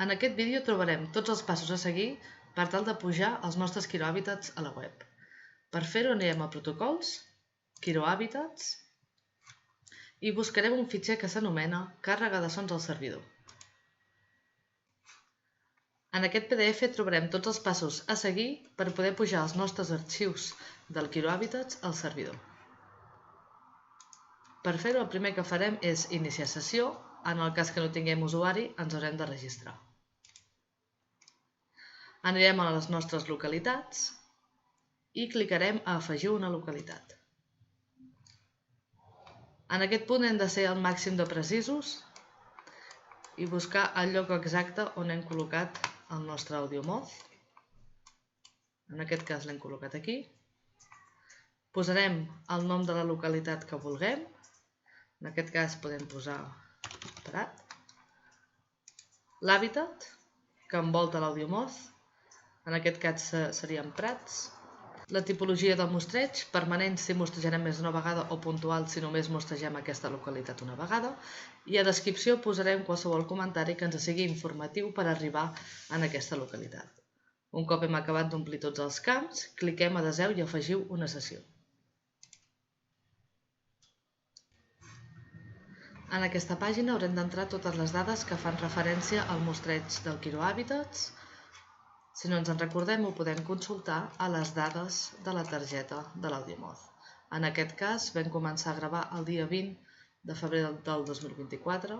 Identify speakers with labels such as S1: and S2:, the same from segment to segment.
S1: En aquest vídeo trobarem tots els passos a seguir per tal de pujar els nostres quirohàbitats a la web. Per fer-ho anirem a Protocols, Quirohàbitats i buscarem un fitxer que s'anomena Càrrega de sons al servidor. En aquest PDF trobarem tots els passos a seguir per poder pujar els nostres arxius del Quirohàbitats al servidor. Per fer-ho, el primer que farem és iniciar sessió. En el cas que no tinguem usuari, ens haurem de registrar. Anirem a les nostres localitats i clicarem a afegir una localitat. En aquest punt hem de ser al màxim de precisos i buscar el lloc exacte on hem col·locat el nostre AudioMoz. En aquest cas l'hem col·locat aquí. Posarem el nom de la localitat que vulguem. En aquest cas podem posar Prat. L'hàbitat que envolta l'AudioMoz. En aquest cas serien prats. La tipologia del mostreig, permanent si mostrejarem més d'una vegada o puntual si només mostregem aquesta localitat una vegada. I a descripció posarem qualsevol comentari que ens sigui informatiu per arribar en aquesta localitat. Un cop hem acabat d'omplir tots els camps, cliquem a Deseu i afegiu una sessió. En aquesta pàgina haurem d'entrar totes les dades que fan referència al mostreig del Quirohàbitats. Si no ens en recordem, ho podem consultar a les dades de la targeta de l'AudioMoz. En aquest cas, vam començar a gravar el dia 20 de febrer del 2024.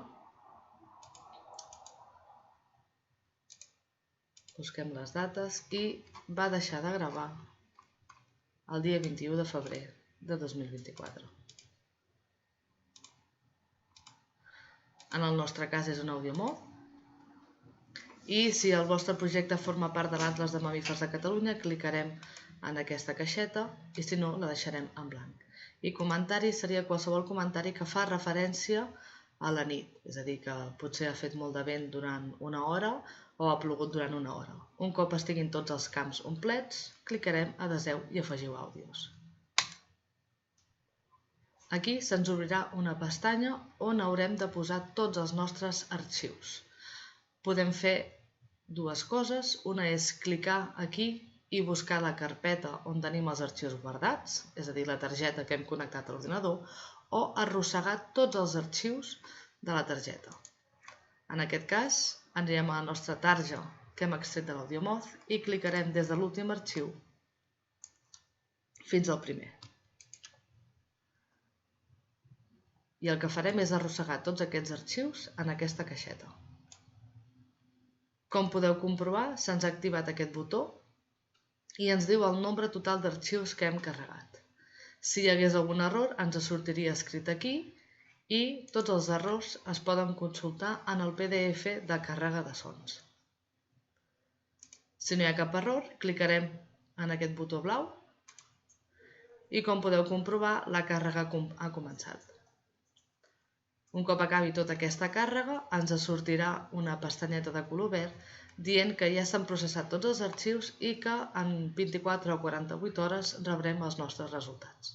S1: Busquem les dates i va deixar de gravar el dia 21 de febrer de 2024. En el nostre cas és un AudioMoz. I si el vostre projecte forma part de l'Atles de Mamífers de Catalunya, clicarem en aquesta caixeta i si no, la deixarem en blanc. I comentari seria qualsevol comentari que fa referència a la nit, és a dir, que potser ha fet molt de vent durant una hora o ha plogut durant una hora. Un cop estiguin tots els camps omplets, clicarem a Deseu i afegiu àudios. Aquí se'ns obrirà una pestanya on haurem de posar tots els nostres arxius. Podem fer dues coses. Una és clicar aquí i buscar la carpeta on tenim els arxius guardats, és a dir, la targeta que hem connectat a l'ordinador, o arrossegar tots els arxius de la targeta. En aquest cas, anirem a la nostra tarja que hem extret de l'AudioMoz i clicarem des de l'últim arxiu fins al primer. I el que farem és arrossegar tots aquests arxius en aquesta caixeta. Com podeu comprovar, se'ns ha activat aquest botó i ens diu el nombre total d'arxius que hem carregat. Si hi hagués algun error, ens sortiria escrit aquí i tots els errors es poden consultar en el PDF de càrrega de sons. Si no hi ha cap error, clicarem en aquest botó blau i com podeu comprovar, la càrrega ha començat. Un cop acabi tota aquesta càrrega, ens sortirà una pestanyeta de color verd dient que ja s'han processat tots els arxius i que en 24 o 48 hores rebrem els nostres resultats.